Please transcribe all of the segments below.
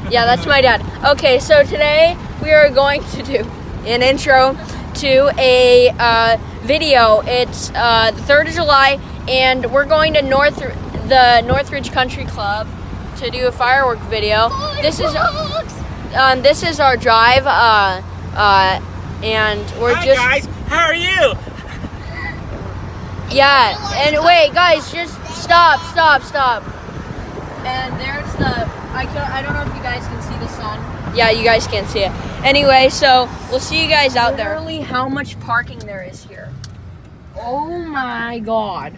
Yeah, that's my dad. Okay, so today we are going to do an intro to a video. It's the 3rd of July, and we're going to the Northridge Country Club to do a firework video. This is our drive, and we're Hi just. guys, how are you? Yeah, and wait, guys, just stop. And there's I don't know if you guys can see the sun. Yeah, you guys can't see it. Anyway, so we'll see you guys out there. Literally how much parking there is here. Oh my god.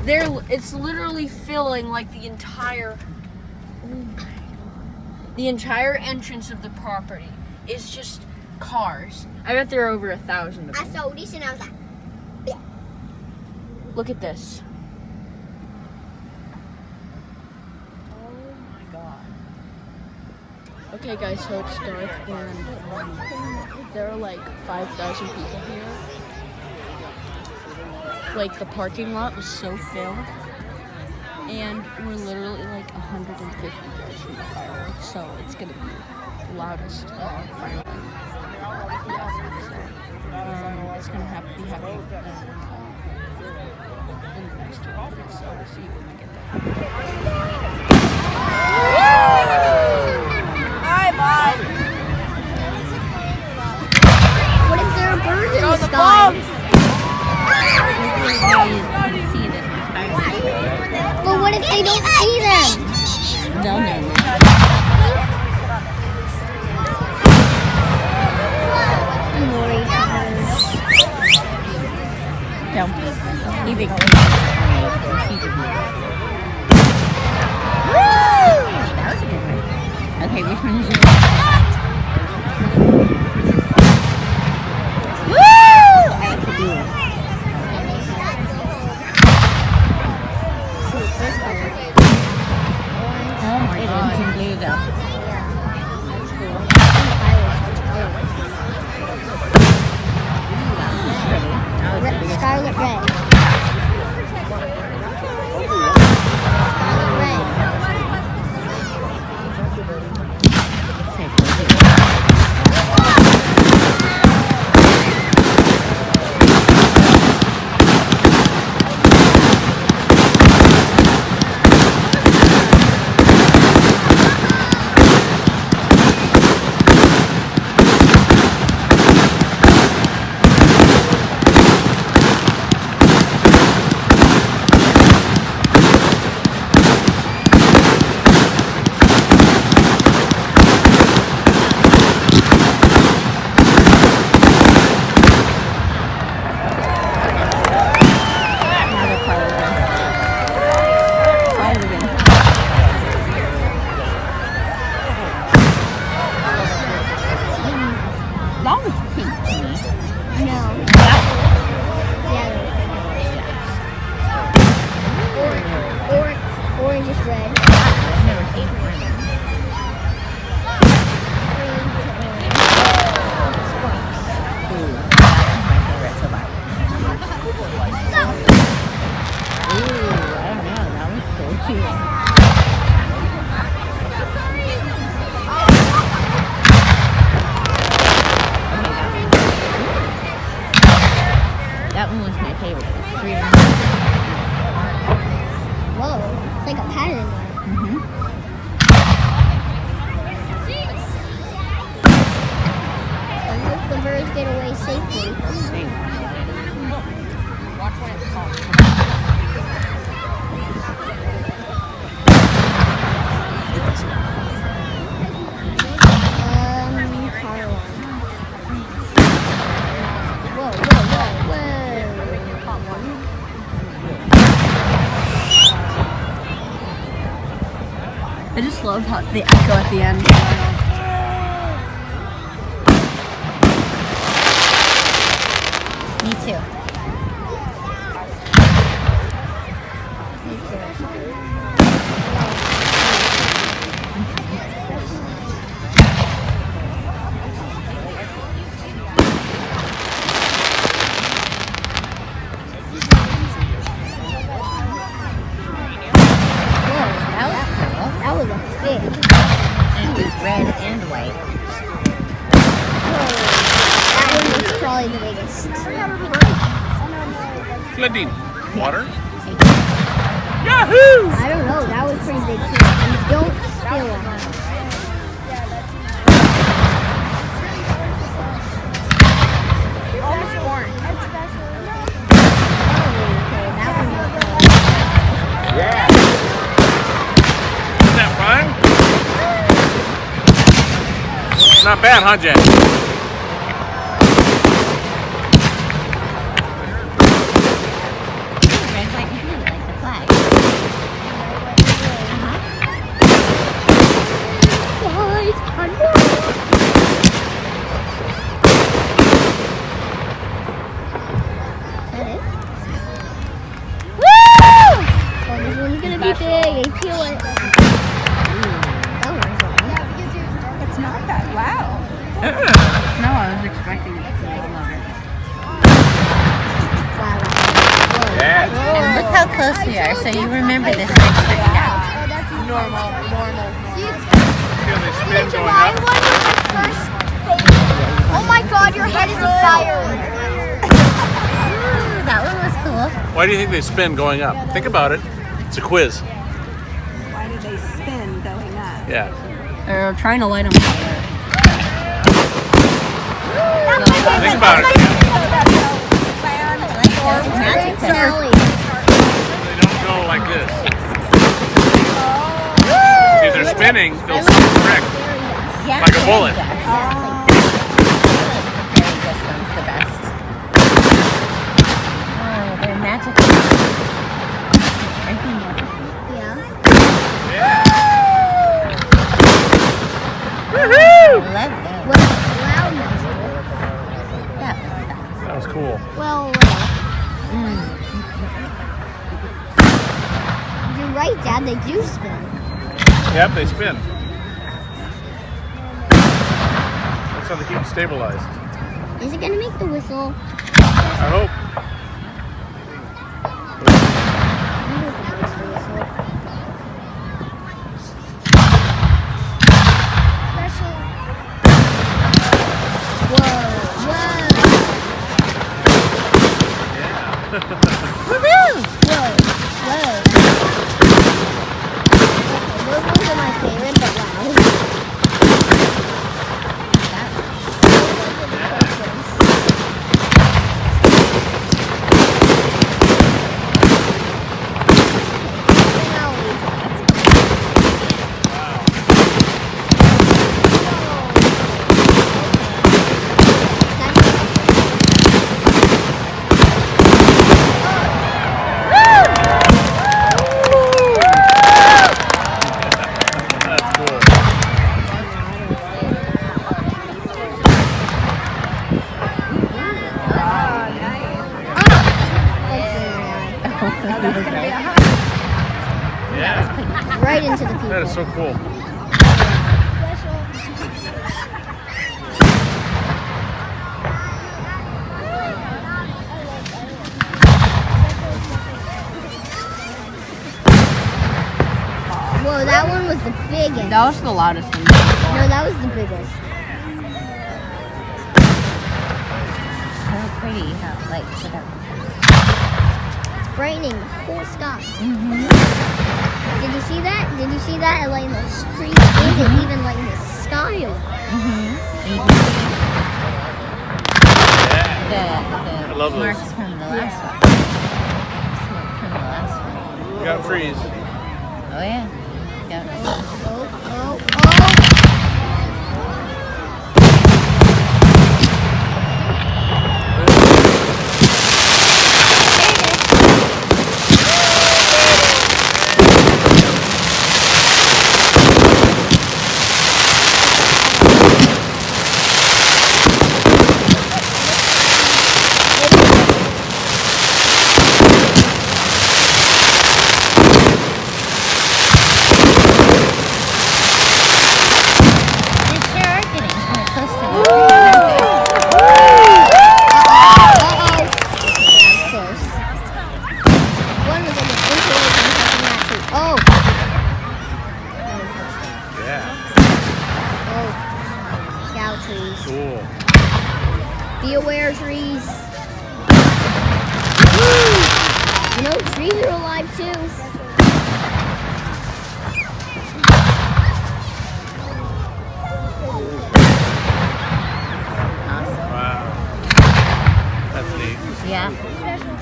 It's literally filling like the entire entrance of the property is just cars. I bet there are over 1,000 of them. I saw this and I was like, yeah. Look at this. Oh my god. Okay guys, so it's dark and there are like 5,000 people here. Like the parking lot was so filled. And we're literally like 150 yards from the fireworks, so it's gonna be the loudest fireworks. It's gonna be happening in the next 2 weeks, so we'll see when we get there. Hi, Bob. What if there are birds in the sky? But what if they don't see them? They'll know. I'm worried. Don't be. Leaving. That was a good one. Okay, which one is yours? Woo! I like the blue one. Oh my god. It's in blue though. Scarlet red. Orange is red. I've never seen one. Ooh, that's my favorite so far. Ooh, I don't know. That was so cute. That one was my favorite. It's 3 of them. Whoa, it's like a pattern. I hope the birds get away safely. Watch when it's called. Car alarm. Whoa. I just love how the echo at the end. Me too. landing. Water. Yahoo! I don't know. That was pretty big too. And don't spill on it. Isn't that fun? Not bad, huh, Jack? Red, white, and blue, like the flag. This one's gonna be big. I feel it. That one's long. It's not that loud. No, I was expecting it to be louder. Wow. Yeah. And look how close we are, so you remember this next time. Oh, that's normal. See how they spin going up? Oh my God, your head is a fire. That one was cool. Why do you think they spin going up? Think about it. It's a quiz. Why do they spin going up? Yeah. They're trying to light them fire. Think about it. Magic Smelly. They don't go like this. See, if they're spinning, they'll spin correct. Yeah, Like a bullet. This one's the best. Oh, they're magical. Yeah. I love them. Well, loud magic. That was cool. Well, you're right, Dad. They do spin. Yep, they spin. That's how they keep them stabilized. Is it gonna make the whistle? I hope. I wonder if it makes the whistle. Whoa! Woohoo! Whoa! Those ones are my favorite, but loud. That's cool. Yeah. Right into the people. That is so cool. Whoa, that one was the biggest. That was the loudest one. No, that was the biggest. So pretty how it lights it up. It's brightening the whole sky. Mm-hmm. Did you see that? Did you see that? It lightened the street and it even lightened the sky up. Mm-hmm. Yeah. The love those. marks from the last one. Smoke from the last one. You got freeze. Oh yeah. Got it. Oh. They sure are getting kind of close to the tree, aren't they? That's close. One was like an inch away from touching that tree. Oh. Yeah. Oh. Cow trees. Cool. Be aware, trees. Woo! too. Wow. That's neat. Yeah.